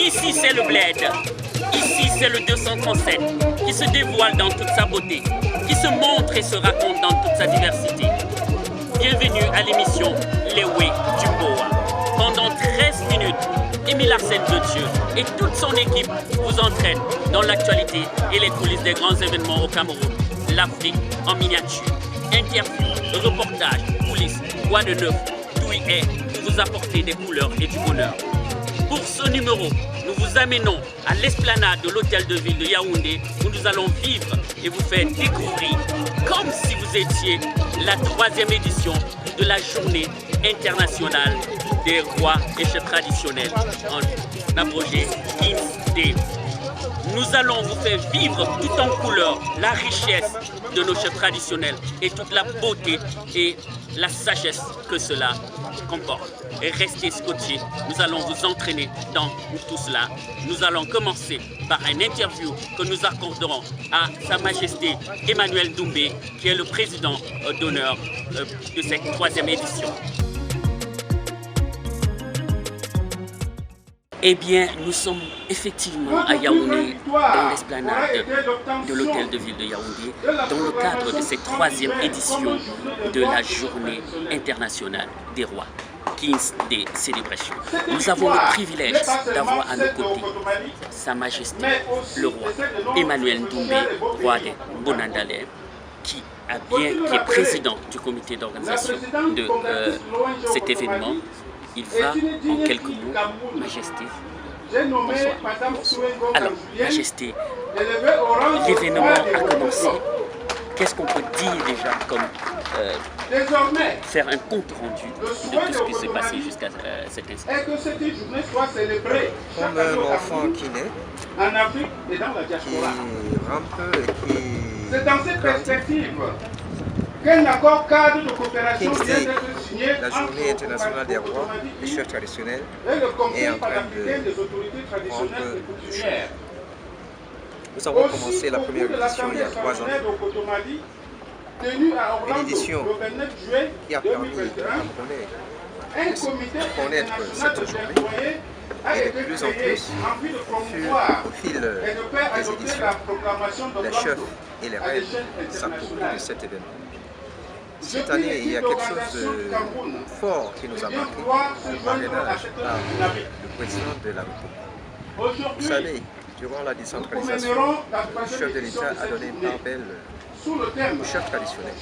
Ici c'est le bled, ici c'est le 237 qui se dévoile dans toute sa beauté, qui se montre et se raconte dans toute sa diversité. Bienvenue à l'émission Lewe du Boa. Pendant 13 minutes, Émile Arsène Dieu et toute son équipe vous entraînent dans l'actualité et les coulisses des grands événements au Cameroun. L'Afrique en miniature, interviews, reportages, coulisses, quoi de neuf, d'où il est, pour vous apporter des couleurs et du bonheur. Pour ce numéro, nous vous amenons à l'esplanade de l'hôtel de ville de Yaoundé où nous allons vivre et vous faire découvrir, comme si vous étiez la 3e édition de la journée internationale des rois et chefs traditionnels en abrégé Kings Day. Nous allons vous faire vivre tout en couleur la richesse de nos chefs traditionnels et toute la beauté et la sagesse que cela comporte. Et restez scotchés, nous allons vous entraîner dans tout cela. Nous allons commencer par une interview que nous accorderons à Sa Majesté Emmanuel Doumbé, qui est le président d'honneur de cette 3e édition. Eh bien, nous sommes effectivement à Yaoundé, dans l'esplanade de l'hôtel de ville de Yaoundé, dans le cadre de cette 3e édition de la journée internationale des rois, Kings Day Celebration. Nous avons le privilège d'avoir à nos côtés Sa Majesté le roi Emmanuel Doumbé, roi de Bonandalé, qui est président du comité d'organisation de cet événement. Il va en quelques mots, Majesté. Bonsoir. Alors, Majesté, l'événement a commencé. Qu'est-ce qu'on peut dire déjà comme faire un compte rendu de tout ce qui s'est passé jusqu'à cet instant? Comme un enfant qui naît, qui rampe et qui... C'est dans cette perspective qu'un accord cadre de coopération vient d'être signé la journée internationale des rois, des chefs traditionnels, est en train de prendre du chemin. Nous avons commencé la première édition il y a 3 ans. Une édition qui a permis de connaître cette journée. Et de plus en plus, au fil des éditions, les chefs et les reines s'approprient de cet événement. Cette année, il y a quelque chose de fort qui nous a marqué, le parrainage par le président de la République. Vous savez, durant la décentralisation, le chef de l'État a donné une part belle au chef traditionnel.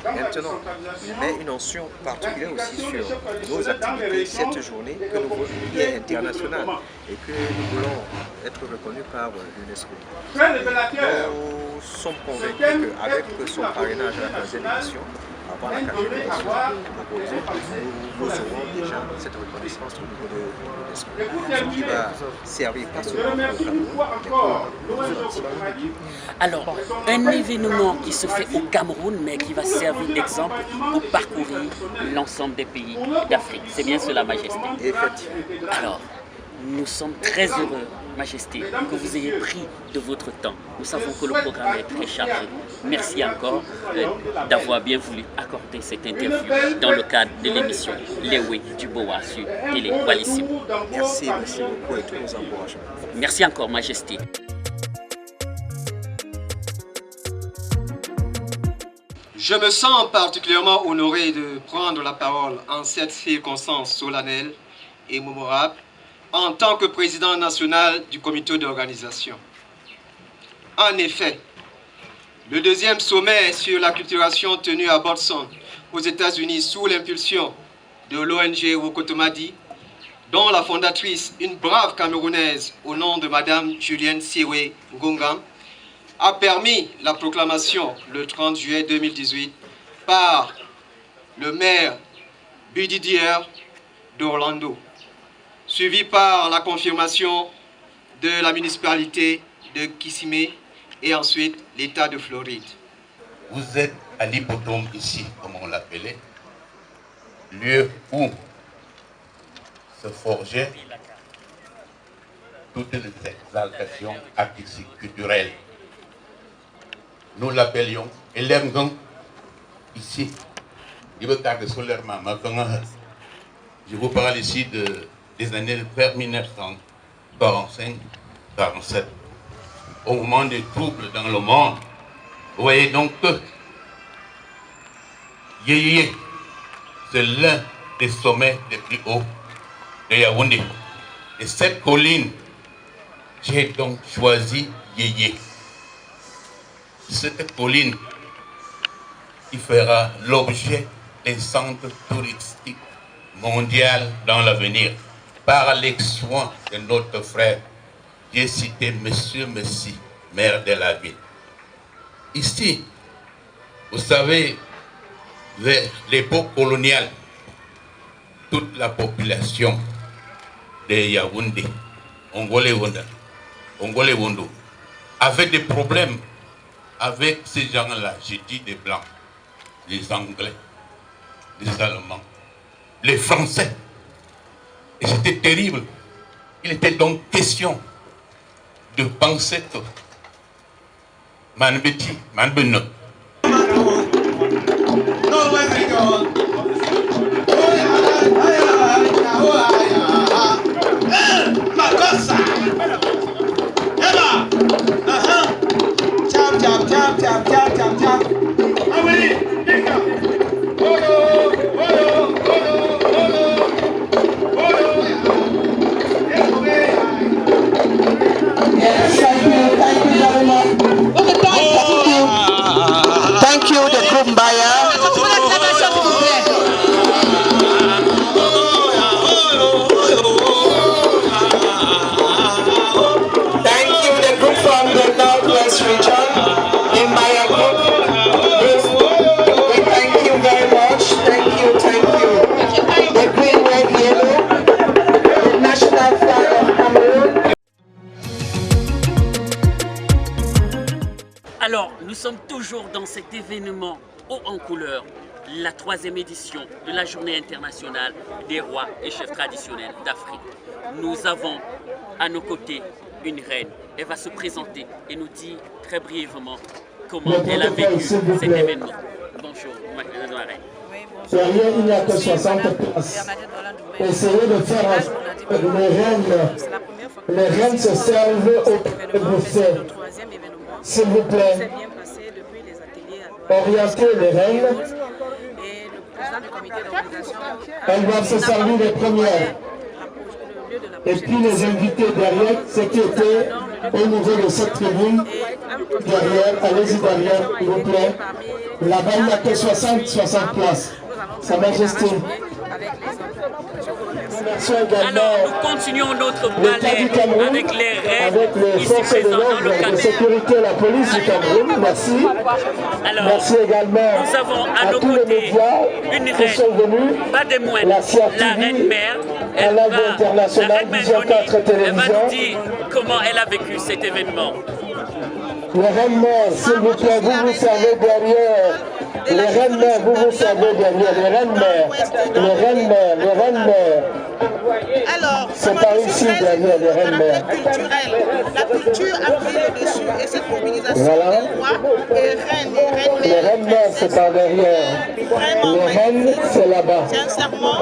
Et maintenant, il met une mention particulière aussi sur nos activités, cette journée que nous voulons qui est internationale et que nous voulons être reconnus par l'UNESCO. Nous sommes convaincus qu'avec son parrainage à la 3e édition, avant la 4e édition, nous aurons déjà cette reconnaissance au niveau de l'UNESCO, ce qui va servir pas seulement au Cameroun, mais pour nous. Alors, un événement qui se fait au Cameroun, mais qui va servir d'exemple pour parcourir l'ensemble des pays d'Afrique. C'est bien cela, Majesté. Effectivement. Alors, nous sommes très heureux, Majesté, que vous ayez pris de votre temps. Nous savons que le programme est très chargé. Merci encore d'avoir bien voulu accorder cette interview dans le cadre de l'émission Lewe du Boa sur Télé Walissimo. Merci beaucoup et tous nos encouragements. Merci encore, Majesté. Je me sens particulièrement honoré de prendre la parole en cette circonstance solennelle et mémorable en tant que président national du comité d'organisation. En effet, le 2e sommet sur l'acculturation tenu à Boston, aux États-Unis, sous l'impulsion de l'ONG Wokotomadi, dont la fondatrice, une brave Camerounaise au nom de Madame Julienne Siwe Ngonga, a permis la proclamation le 30 juillet 2018 par le maire Budi Dier d'Orlando, suivi par la confirmation de la municipalité de Kissimé et ensuite l'État de Floride. Vous êtes à l'hippodrome ici, comme on l'appelait, lieu où se forgeaient toutes les exaltations artistiques, culturelles. Nous l'appelions Elengang ici. Je vous parle ici de des années vers 1945-47, au moment des troubles dans le monde. Vous voyez donc que Yéyé, c'est l'un des sommets les plus hauts de Yaoundé. Et cette colline, j'ai donc choisi Yéyé. Cette colline qui fera l'objet d'un centre touristique mondial dans l'avenir, par les soins de notre frère. J'ai cité Monsieur Messi, maire de la ville. Ici, vous savez, vers l'époque coloniale, toute la population de Yaoundé, Ongolé-Wondo, avait des problèmes avec ces gens-là. J'ai dit des Blancs, les Anglais, les Allemands, les Français. Et c'était terrible. Il était donc question de penser que Manbeti, Manbeno. Thank you, the group Mbaya. Thank you, the group from the Northwest region, the Mbaya group. We thank you very much. Thank you, thank you. The green, red, yellow, the national flag of Cameroon. Alors, nous sommes toujours dans cet événement haut en couleur, la 3e édition de la Journée internationale des rois et chefs traditionnels d'Afrique. Nous avons à nos côtés une reine. Elle va se présenter et nous dire très brièvement comment elle a vécu cet événement. Bonjour, madame la reine. Derrière, il n'y a que 60 places. Essayez de faire les reines se servent au buffet. S'il vous plaît, orientez les reines. Elles doivent se servir les premières. Et puis les invités derrière, ceux qui étaient au niveau de cette tribune, derrière, allez-y derrière, s'il vous plaît. Là-bas, il n'y a que 60 places. Sa Majesté. Alors, nous continuons notre ballet avec les reines ici présentes dans le cadre. La sécurité et la police du Cameroun, merci. Alors, merci également nous avons à nos tous les côtés médias une qui reine, sont venus. pas des moindres, la reine mère. La reine Vision 4 Télévision. elle va nous dire comment elle a vécu cet événement. Les reines mères, s'il vous plaît, vous vous servez derrière. Les reines mères, vous vous servez derrière. Les reines mères, les reines mères, les reines mères. Alors, c'est par ici derrière les reines mères. La culture a pris le dessus et cette mobilisation voilà. des rois et reines les reines mères, c'est par derrière. Vraiment, les reines, c'est là-bas. Sincèrement,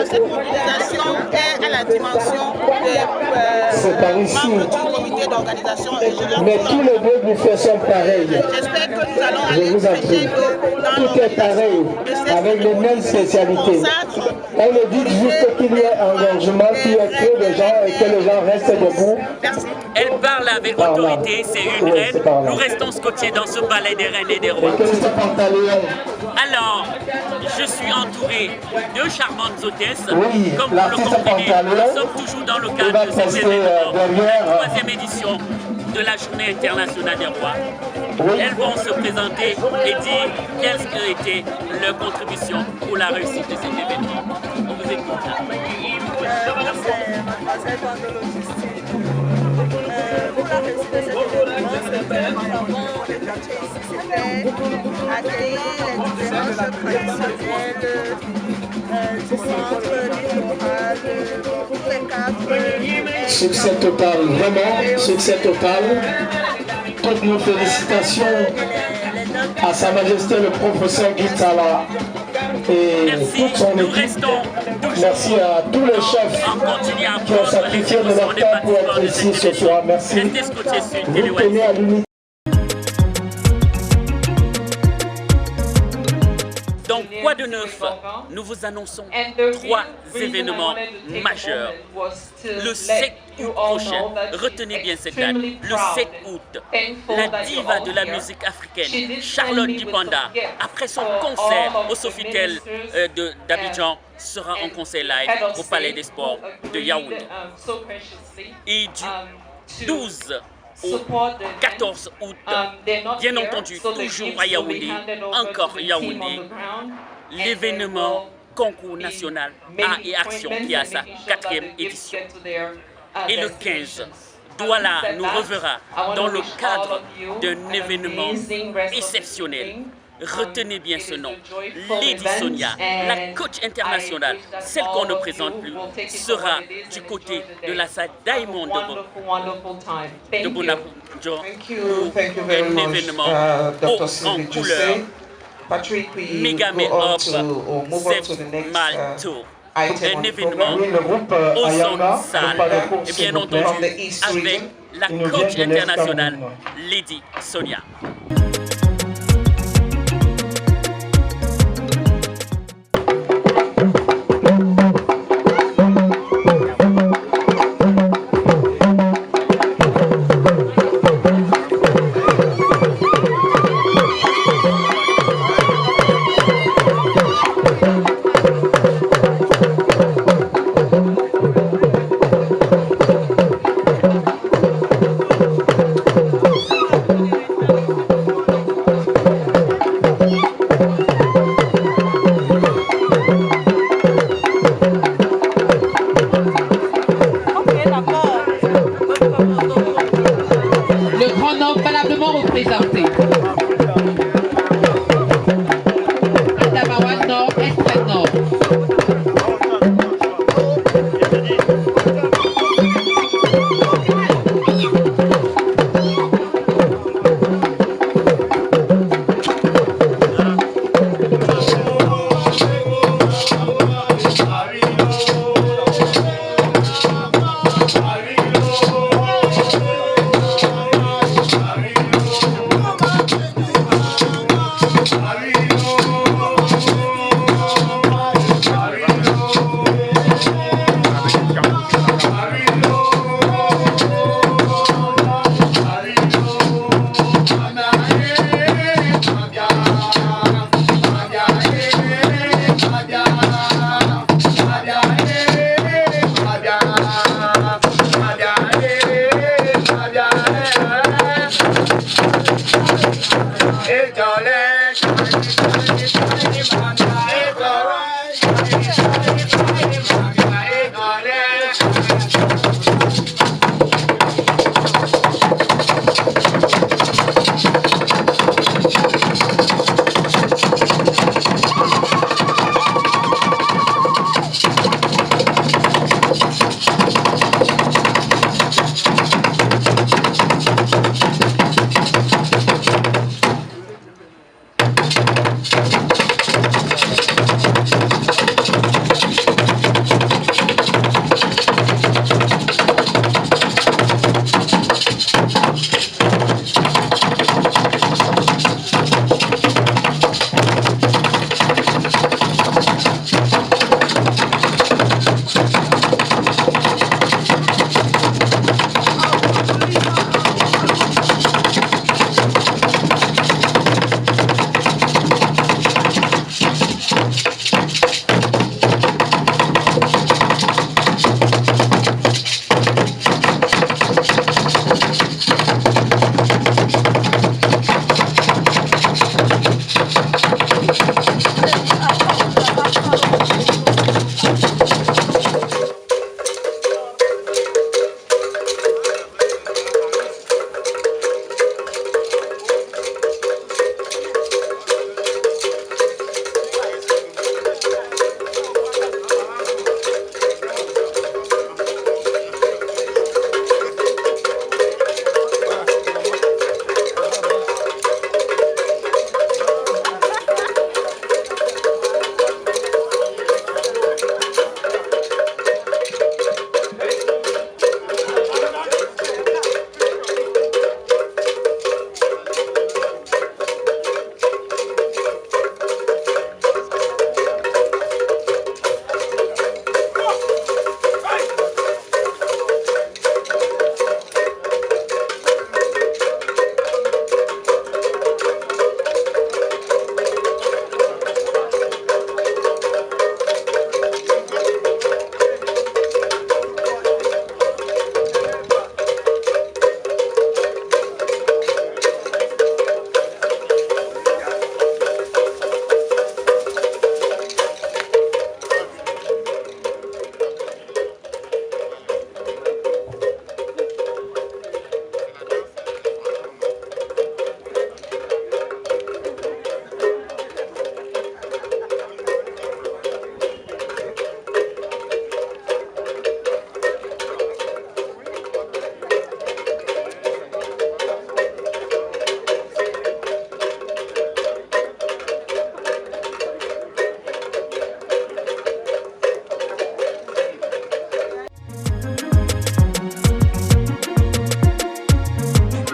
cette mobilisation est à la dimension des membres du comité d'organisation. Mais tous les deux buffets sont pareils. J'espère que nous allons aller vous en prie. Tout est pareil, avec les mêmes spécialités. Elle me dit juste qu'il y ait un engagement, qu'il y ait trop de gens et que les gens restent debout. Elle parle avec autorité, c'est une reine. Nous restons scotchés dans ce ballet des reines et des rois. Alors, je suis entouré de charmantes hôtesses. Oui, comme vous le comprenez, nous sommes toujours dans le cadre de cet événement, la 3e édition de la Journée internationale des rois. Elles vont se présenter et dire quelle a été leur contribution pour la réussite de cet événement. On vous écoute. Pour la réussite de cet événement, c'était accueillir les différents jeux traditionnels du centre littoral pour les cadres. Succès total, vraiment, succès total. Toutes nos félicitations à Sa Majesté le professeur Guy Tala et merci, toute son nous équipe. restons Merci à tous les chefs qui ont sacrifié de leur temps pour être ici ce soir. Merci. Vous tenez à l'unité. Donc, quoi de neuf? Nous vous annonçons 3 événements majeurs. Le 7 août prochain, retenez bien cette date, le 7 août, la diva de la musique africaine, Charlotte Dipanda, après son concert au Sofitel d'Abidjan, sera en concert live au Palais des Sports de Yaoundé. Et du 12 au 14 août, bien entendu, toujours à Yaoundé, encore Yaoundé, l'événement concours national Art et Action qui a sa 4e édition. Et le 15, Douala nous reverra dans le cadre d'un événement exceptionnel. Retenez bien ce nom, Lady Sonia, la coach internationale, celle qu'on ne présente plus, sera du côté de la salle Diamond de Bonaventure pour un événement haut en couleur. Mega Make-up, Zep Malto. Un événement au son salle et bien entendu avec la coach internationale Lady Sonia.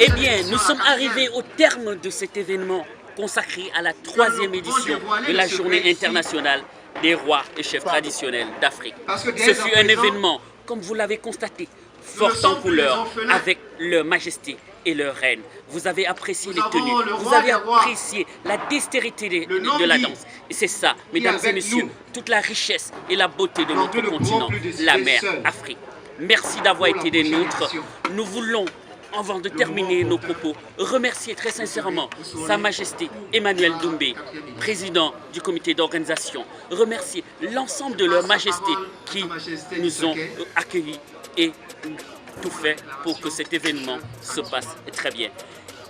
Eh bien, nous sommes arrivés au terme de cet événement consacré à la 3e édition de la Journée internationale des rois et chefs traditionnels d'Afrique. Ce fut un événement, comme vous l'avez constaté, fort en couleur, avec leur majesté et leur reine. Vous avez apprécié les tenues, vous avez apprécié la dextérité de la danse. Et c'est ça, mesdames et messieurs, toute la richesse et la beauté de notre continent, la mer Afrique. Merci d'avoir été des nôtres. Nous voulons, avant de terminer nos propos, remercier très sincèrement Sa Majesté Emmanuel Doumbé, président du comité d'organisation, remercier l'ensemble de leurs majestés qui nous ont accueillis et tout fait pour que cet événement se passe très bien.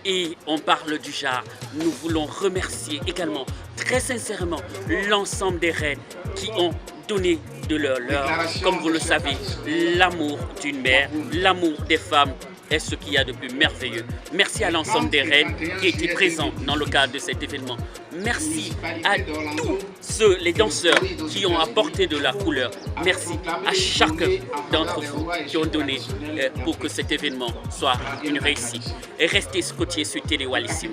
Et on parle du JAR, nous voulons remercier également très sincèrement l'ensemble des reines qui ont donné de leur, comme vous le savez, l'amour d'une mère, l'amour des femmes est ce qu'il y a de plus merveilleux. Merci à l'ensemble des reines qui étaient présents dans le cadre de cet événement. Merci à tous les danseurs qui ont apporté de la couleur. Merci à chacun d'entre vous qui ont donné pour que cet événement soit une réussite. Et restez scotchés sur Télé Wallis.